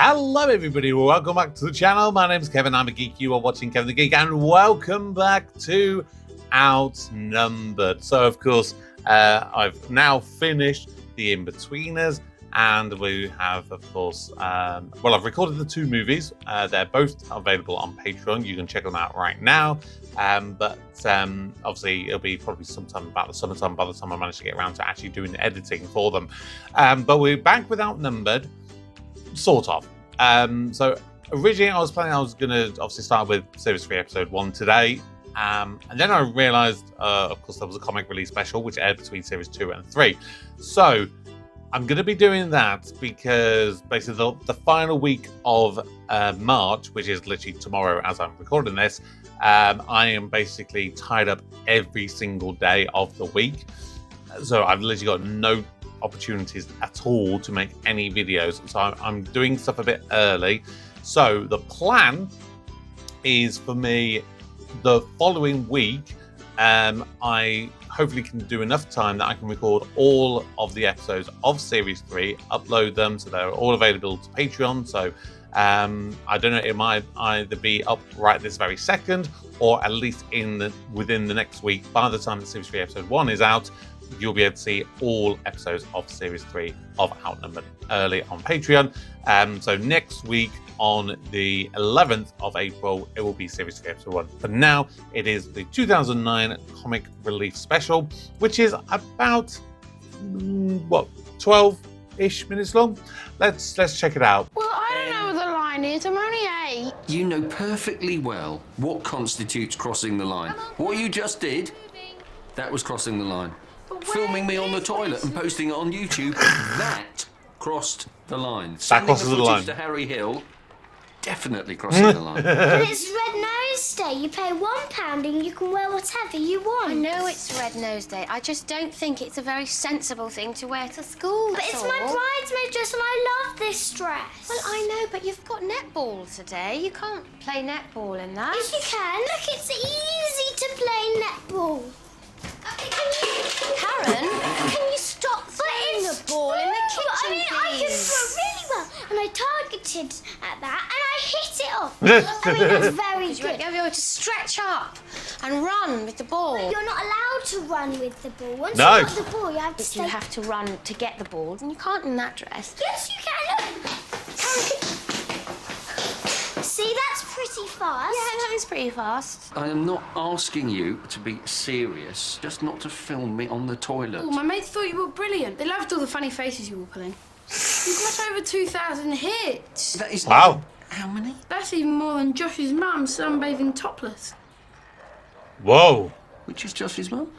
Hello everybody, welcome back to the channel. My name's Kevin, I'm a geek, you are watching Kevin the Geek, and welcome back to Outnumbered. So of course, I've now finished the In-Betweeners, and we have, of course, I've recorded the two movies. They're both available on Patreon. You can check them out right now. But obviously, it'll be probably sometime about the summertime by the time I manage to get around to actually doing the editing for them. But we're back with Outnumbered, sort of. So originally, I was planning I was going to obviously start with Series 3, Episode 1 today. And then I realised, of course, there was a comic release special, which aired between Series 2 and 3. So I'm going to be doing that because basically the final week of March, which is literally tomorrow as I'm recording this, I am basically tied up every single day of the week. So I've literally got no opportunities at all to make any videos. So I'm doing stuff a bit early. So the plan is for me the following week, I hopefully can do enough time that I can record all of the episodes of Series 3, upload them so they're all available to Patreon. So I don't know, it might either be up right this very second, or at least within the next week. By the time that Series 3 Episode 1 is out, you'll be able to see all episodes of Series 3 of Outnumbered early on Patreon. So next week on the 11th of April, it will be Series 3 Episode 1. But now it is the 2009 comic relief special, which is about, 12-ish minutes long? Let's check it out. Well, I don't know what the line is. I'm only 8. You know perfectly well what constitutes crossing the line. What you just did, that was crossing the line. Filming me on the toilet and posting it on YouTube, that crossed the line. That crosses the line. To Harry Hill, definitely crossing the line. But it's Red Nose Day. You pay £1 and you can wear whatever you want. I know it's Red Nose Day. I just don't think it's a very sensible thing to wear to school. But it's my bridesmaid dress and I love this dress. Well, I know, but you've got netball today. You can't play netball in that. Yes, you can. Look, it's easy to play netball. Karen, can you stop throwing the ball in the kitchen, I can please? throw really well. And I targeted at that and I hit it off. That's very You won't good. be able to stretch up and run with the ball. You're not allowed to run with the ball. Once No. you've got the ball, you have to But stay. you have to run to get the ball, and you can't in that dress. Yes, you can. Look. See, that's pretty fast. Yeah, that is pretty fast. I am not asking you to be serious, just not to film me on the toilet. Oh, my mates thought you were brilliant. They loved all the funny faces you were pulling. You got over 2,000 hits. That is Wow. How many? That's even more than Josh's mum sunbathing topless. Whoa. Which is Josh's mum?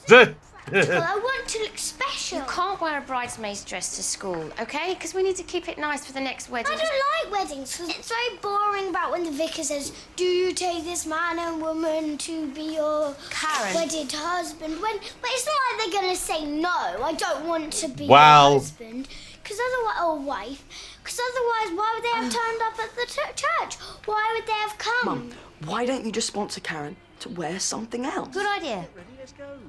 Well, I want to look special. You can't wear a bridesmaid's dress to school, okay? Because we need to keep it nice for the next wedding. I don't like weddings because it's very boring about when the vicar says, do you take this man and woman to be your Karen. wedded husband? But it's not like they're going to say no. I don't want to be Well. your husband. Or wife. Because otherwise, why would they have turned up at the church? Why would they have come? Mum, why don't you just sponsor Karen to wear something else? Good idea.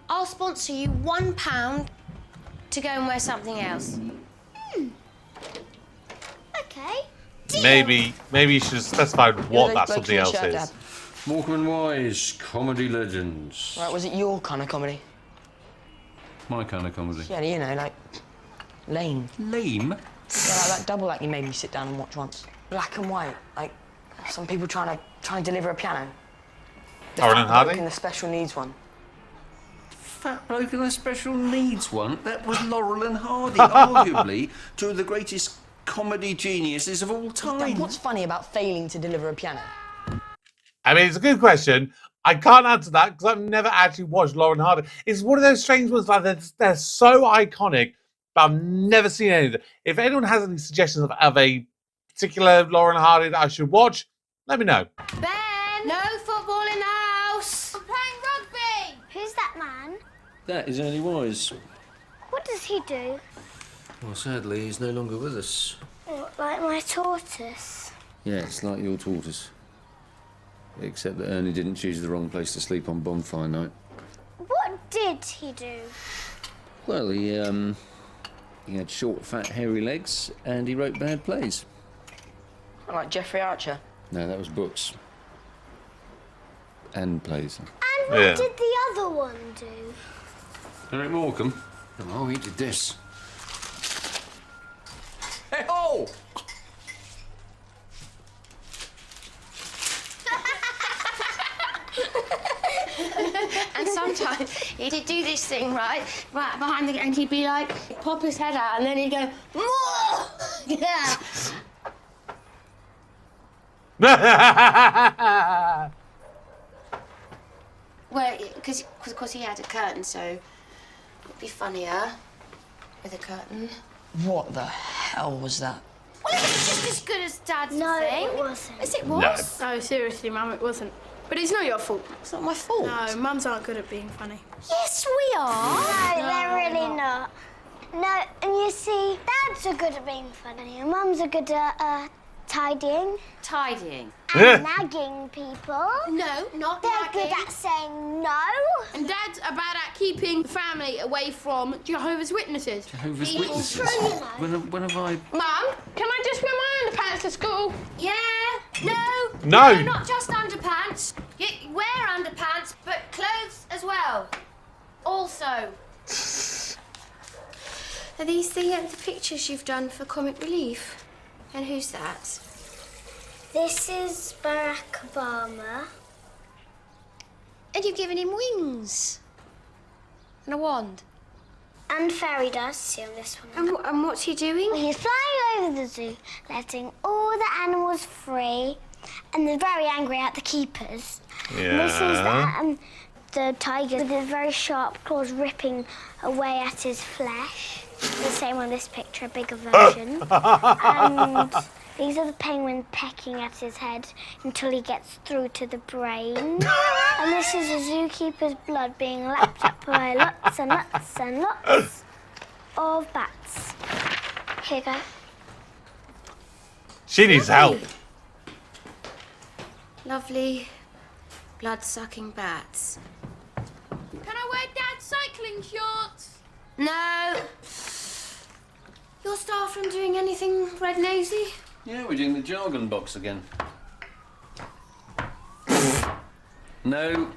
I'll sponsor you £1 to go and wear something else. Okay. Deal. Maybe you should have specified what that Bloke something in the else shirt, is. Dad. Morecambe and Wise, comedy legends. Right, was it your kind of comedy? My kind of comedy. Yeah, you know, like lame. Lame? Yeah, like that double act you made me sit down and watch once. Black and white, like some people trying to deliver a piano. The Laurel fat and Hardy? bloke in the special needs one. Fat bloke in a special needs one? That was Laurel and Hardy, arguably two of the greatest comedy geniuses of all Dad, time. what's funny about failing to deliver a piano? I mean, it's a good question. I can't answer that because I've never actually watched Laurel and Hardy. It's one of those strange ones, like they're so iconic, but I've never seen any of them. If anyone has any suggestions of a particular Laurel and Hardy that I should watch, let me know. Ben! No football in the house! I'm playing rugby. Who's that man? That is Ernie Wise. What does he do? Well, sadly, he's no longer with us. What, like my tortoise? Yeah, it's like your tortoise. Except that Ernie didn't choose the wrong place to sleep on bonfire night. What did he do? Well, he had short, fat, hairy legs, and he wrote bad plays. Like Jeffrey Archer. No, that was books. And plays. And what did the other one do? Eric Morecambe? Oh, he did this. Hey-ho! And sometimes he'd do this thing, right behind the... And he'd be like, pop his head out, and then he'd go, more! Yeah. Well, because of course he had a curtain, so it'd be funnier with a curtain. What the hell was that? Well, it was just as good as Dad's No, thing. it wasn't. Yes, it was. No, seriously, Mum, it wasn't. But it's not your fault. It's not my fault. No, mums aren't good at being funny. Yes, we are. No, they're really not. No, and you see, Dads are good at being funny, and Mums are good at tidying Tidying. and nagging people. No, not They're nagging. good at saying no. And Dad's are bad at keeping the family away from Jehovah's Witnesses. Jehovah's It's Witnesses. true, you know. When have I... Mum, can I just wear my underpants to school? Yeah. No. No. Not just underpants. You wear underpants, but clothes as well. Also. Are these the pictures you've done for Comic Relief? And who's that? This is Barack Obama. And you've given him wings. And a wand. And fairy dust, see on this one. And what's he doing? He's flying over the zoo, letting all the animals free, and they're very angry at the keepers. Yeah. This is the tiger with his very sharp claws ripping away at his flesh. The same on this picture, a bigger version. And these are the penguins pecking at his head until he gets through to the brain. And this is a zookeeper's blood being lapped up by lots and lots and lots of bats. Here you go. She needs help. Lovely blood-sucking bats. Can I wear Dad's cycling shorts? No. Your staff from doing anything red-nosy? Yeah, we're doing the jargon box again. No.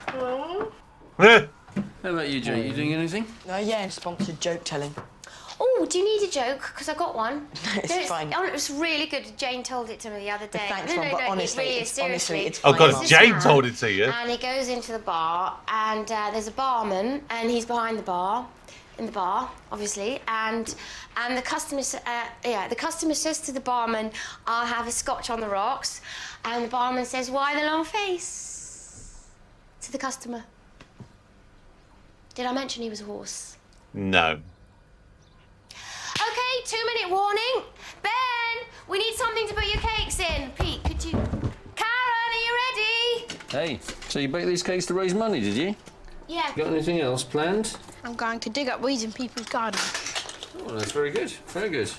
How about you, Jay? You doing anything? Yeah, sponsored joke telling. Oh, do you need a joke? Because I got one. It's fine. Oh, it was really good. Jane told it to me the other day. Thanks, no, Mum, but honestly, it really is, it's honestly, seriously. it's Oh, fine, God, Mum. if Jane man. told it to you. And he goes into the bar, and there's a barman, and he's behind the bar, in the bar, obviously, and the customer, the customer says to the barman, "I'll have a scotch on the rocks," and the barman says, "Why the long face?" to the customer. Did I mention he was a horse? No. Okay, 2-minute warning. Ben, we need something to put your cakes in. Pete, could you... Karen, are you ready? Hey, so you baked these cakes to raise money, did you? Yeah. Got anything else planned? I'm going to dig up weeds in people's gardens. Oh, that's very good. Very good.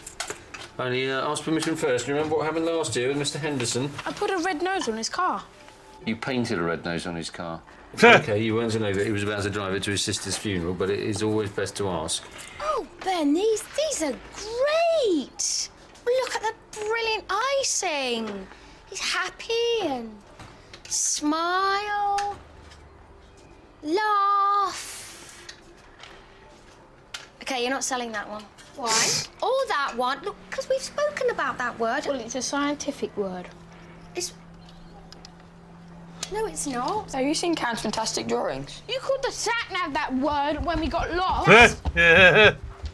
Only ask permission first. You remember what happened last year with Mr. Henderson? I put a red nose on his car. You painted a red nose on his car. Okay, you weren't to know that he was about to drive it to his sister's funeral, but it is always best to ask. Oh, Ben, these are great. Look at the brilliant icing. He's happy and smile, laugh. Okay, you're not selling that one. Why? Or that one. Look, because we've spoken about that word. Well, it's a scientific word. It's... No, it's not. Have you seen Karen's fantastic drawings? You called the sat-nav that word when we got lost.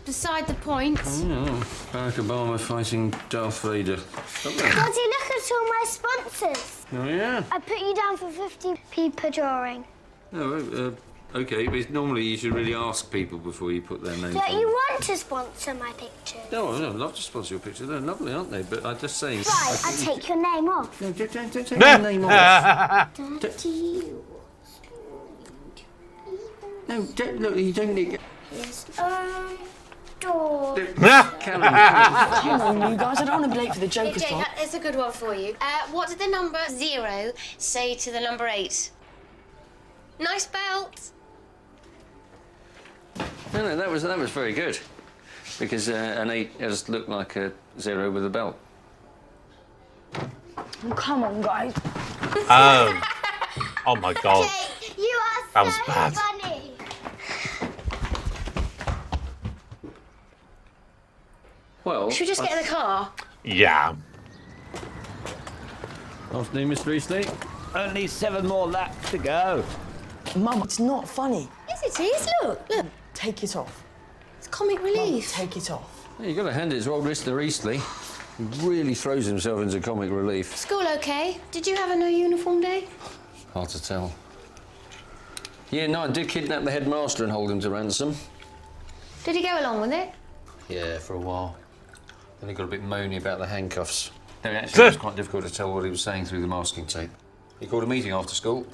Beside the point. Oh, Barack Obama fighting Darth Vader. Daddy, look at all my sponsors. Oh, yeah. I put you down for 50p per drawing. No, okay, but normally you should really ask people before you put their names Don't on. you want to sponsor my pictures? No, I'd love to sponsor your picture. They're lovely, aren't they? But I'm just saying... Right, I'll take your name off. No, don't take your name off. Daddy, No, look, you don't need... is a door. Callum, Come on, you guys, I don't want to be late for the Hey, Joker's Jane, part. that's a good one for you. What did the number 0 say to the number 8? Nice belt. No, that was very good. Because an 8 just looked like a 0 with a belt. Oh, come on, guys. Oh my God. Jake, you are That was so bad. funny. Well, Should we just get in the car? Yeah. Afternoon, Mr. Eastley. Only 7 more laps to go. Mum, it's not funny. Yes, it is. Look. Take it off. It's comic Mum, relief. take it off. Yeah, you've got to hand it to old Mr. Eastley. He really throws himself into comic relief. School okay? Did you have a no uniform day? Hard to tell. Year 9 did kidnap the headmaster and hold him to ransom. Did he go along with it? Yeah, for a while. Then he got a bit moany about the handcuffs. No, actually, it was quite difficult to tell what he was saying through the masking tape. He called a meeting after school.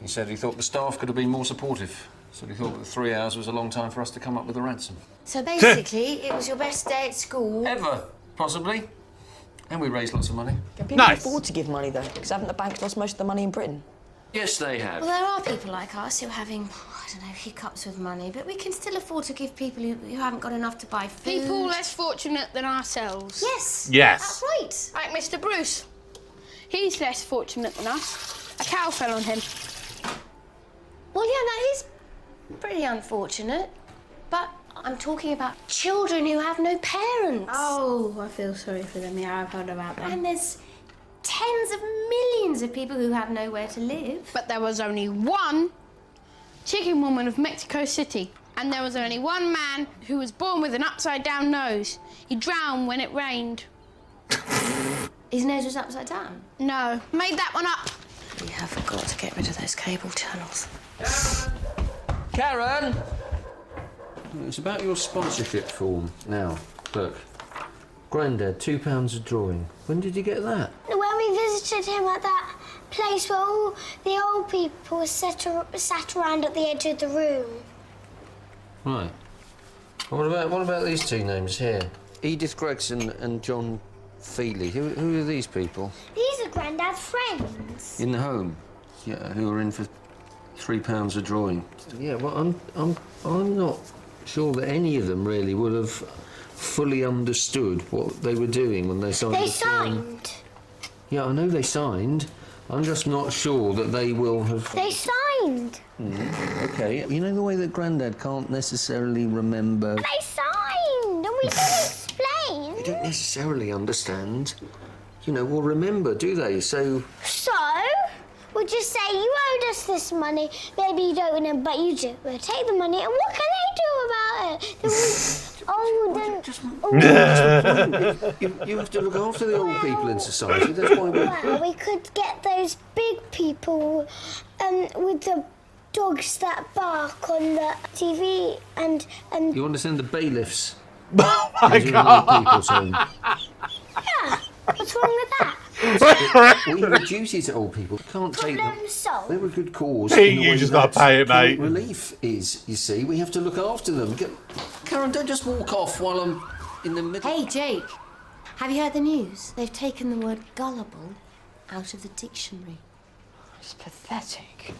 He said he thought the staff could have been more supportive. So he thought that 3 hours was a long time for us to come up with a ransom. So basically, it was your best day at school. Ever, possibly. And we raised lots of money. Can people Nice. afford to give money, though? Because haven't the banks lost most of the money in Britain? Yes, they have. Well, there are people like us who are having, I don't know, hiccups with money, but we can still afford to give people who haven't got enough to buy food. People less fortunate than ourselves. Yes. Yes. That's right. Like Mr. Bruce. He's less fortunate than us. A cow fell on him. Well, yeah, that is pretty unfortunate. But I'm talking about children who have no parents. Oh, I feel sorry for them. Yeah, I've heard about them. And there's tens of millions of people who have nowhere to live. But there was only one chicken woman of Mexico City. And there was only one man who was born with an upside-down nose. He drowned when it rained. His nose was upside down. No, made that one up. We have got to get rid of those cable channels. Karen! It's about your sponsorship form. Now, look. Grandad, £2 a drawing. When did you get that? When we visited him at that place where all the old people sat around at the edge of the room. Right. What about these two names here? Edith Gregson and John Feely. Who are these people? These are Grandad's friends. In the home? Yeah, who are in for £3 a drawing. Yeah, well, I'm not sure that any of them really would have fully understood what they were doing when they signed They the form. signed. Yeah, I know they signed. I'm just not sure that they will have... They signed. OK, you know the way that Grandad can't necessarily remember... They signed. And we didn't explain. They don't necessarily understand, you know, or remember, do they? So... So, we'll just say you owed us this money. Maybe you don't know, but you do. We'll take the money, and what can they do about it? You have to look after the old people in society. That's why we... Well, we could get those big people with the dogs that bark on the TV and You understand the bailiffs? Oh my These are God. old people's home. yeah. What's wrong with that? We have a duty to old people. Can't take them. Problem solved. They're a good cause. Hey, in the you way just that gotta pay it, comic mate. Relief is, you see. We have to look after them. Karen, don't just walk off while I'm in the middle. Hey, Jake, have you heard the news? They've taken the word gullible out of the dictionary. It's pathetic.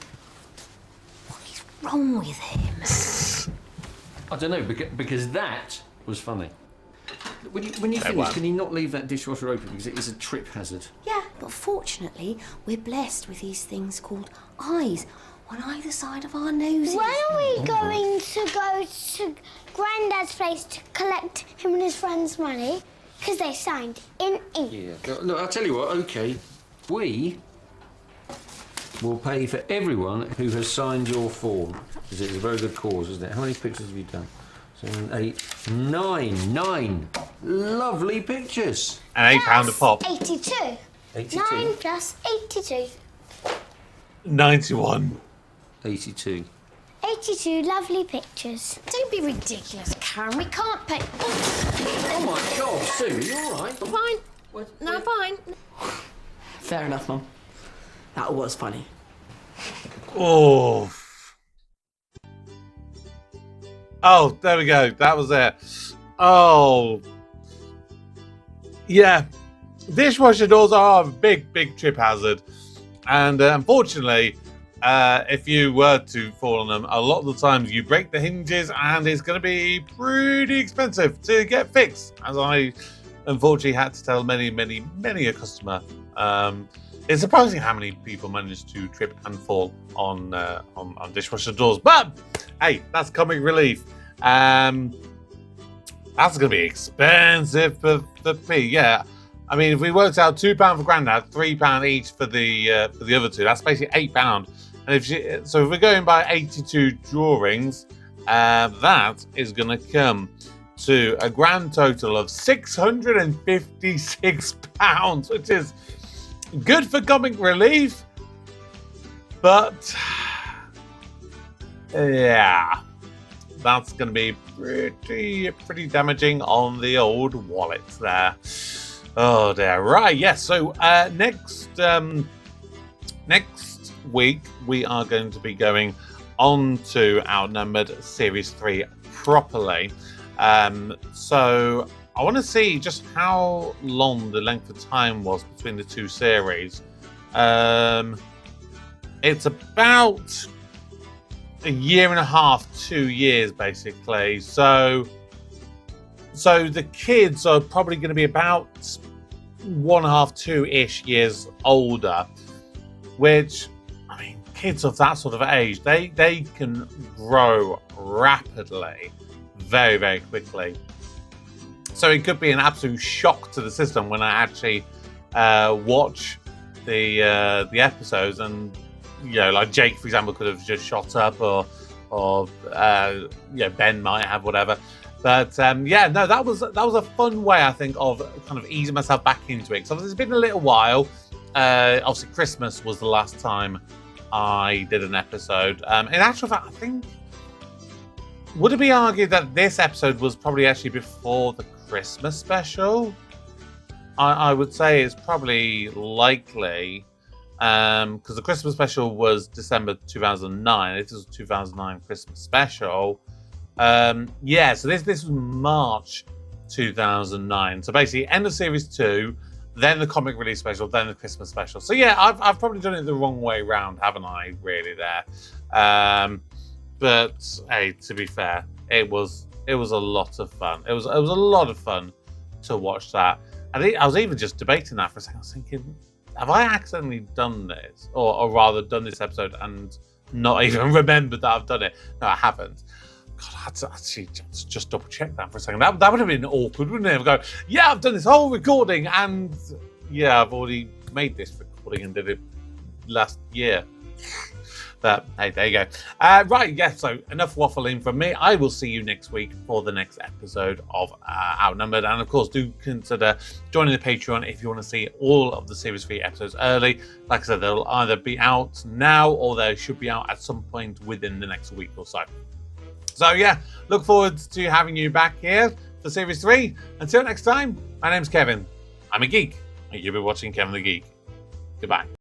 What is wrong with him? I don't know, because that was funny. When you finish, well. can you not leave that dishwasher open because it is a trip hazard? Yeah, but fortunately, we're blessed with these things called eyes on either side of our noses. When are we going to go to Grandad's place to collect him and his friends' money? Because they signed in ink. Yeah. Look, I'll tell you what, OK. We will pay for everyone who has signed your form. Because it's a very good cause, isn't it? How many pictures have you done? 7, 8, 9. 9 lovely pictures. And £8 a pop. 82. 82. 9 plus 82. 91. 82. 82 lovely pictures. Don't be ridiculous, Karen. We can't pay. Oh my God, Sue, are you all right? Fine. No, fine. Fair enough, Mum. That was funny. Oh. Oh, there we go. That was it. Oh. Yeah. Dishwasher doors are a big, big trip hazard. And unfortunately, if you were to fall on them, a lot of the times you break the hinges and it's going to be pretty expensive to get fixed, as I unfortunately had to tell many a customer. It's surprising how many people manage to trip and fall on dishwasher doors. But hey, that's comic relief. That's going to be expensive for P. Yeah, I mean, if we worked out £2 for Grandad, £3 each for the other two, that's basically £8. And if we're going by 82 drawings, that is going to come to a grand total of £656, which is good for comic relief, but yeah, that's going to be pretty damaging on the old wallet there. Oh dear. Right, yes. So next week we are going to be going on to Outnumbered Series 3 properly. So I want to see just how long the length of time was between the two series. It's about a year and a half, 2 years basically. So the kids are probably going to be about 1.5, 2-ish years older, which, I mean, kids of that sort of age, they can grow rapidly, very, very quickly. So it could be an absolute shock to the system when I actually watch the episodes, and like Jake, for example, could have just shot up, or Ben might have, whatever. But no, that was a fun way, I think, of kind of easing myself back into it. So it's been a little while. Obviously, Christmas was the last time I did an episode. In actual fact, I think, would it be argued that this episode was probably actually before the Christmas special? I would say it's probably likely, because the Christmas special was December 2009. This is a 2009 Christmas special. So this was March 2009. So basically, end of series 2, then the comic release special, then the Christmas special. So yeah, I've probably done it the wrong way round, haven't I? Really there. But hey, to be fair, it was a lot of fun. It was a lot of fun to watch that. I was even just debating that for a second. I was thinking, have I accidentally done this, or rather done this episode and not even remembered that I've done it? No, I haven't. God, I had to actually just double check that for a second. That would have been awkward, wouldn't it? I go, yeah, I've done this whole recording, and yeah, I've already made this recording and did it last year. But hey, there you go. Right, yeah, so enough waffling from me. I will see you next week for the next episode of Outnumbered. And of course, do consider joining the Patreon if you want to see all of the Series 3 episodes early. Like I said, they'll either be out now or they should be out at some point within the next week or so. So yeah, look forward to having you back here for Series 3. Until next time, my name's Kevin. I'm a geek, and you've been watching Kevin the Geek. Goodbye.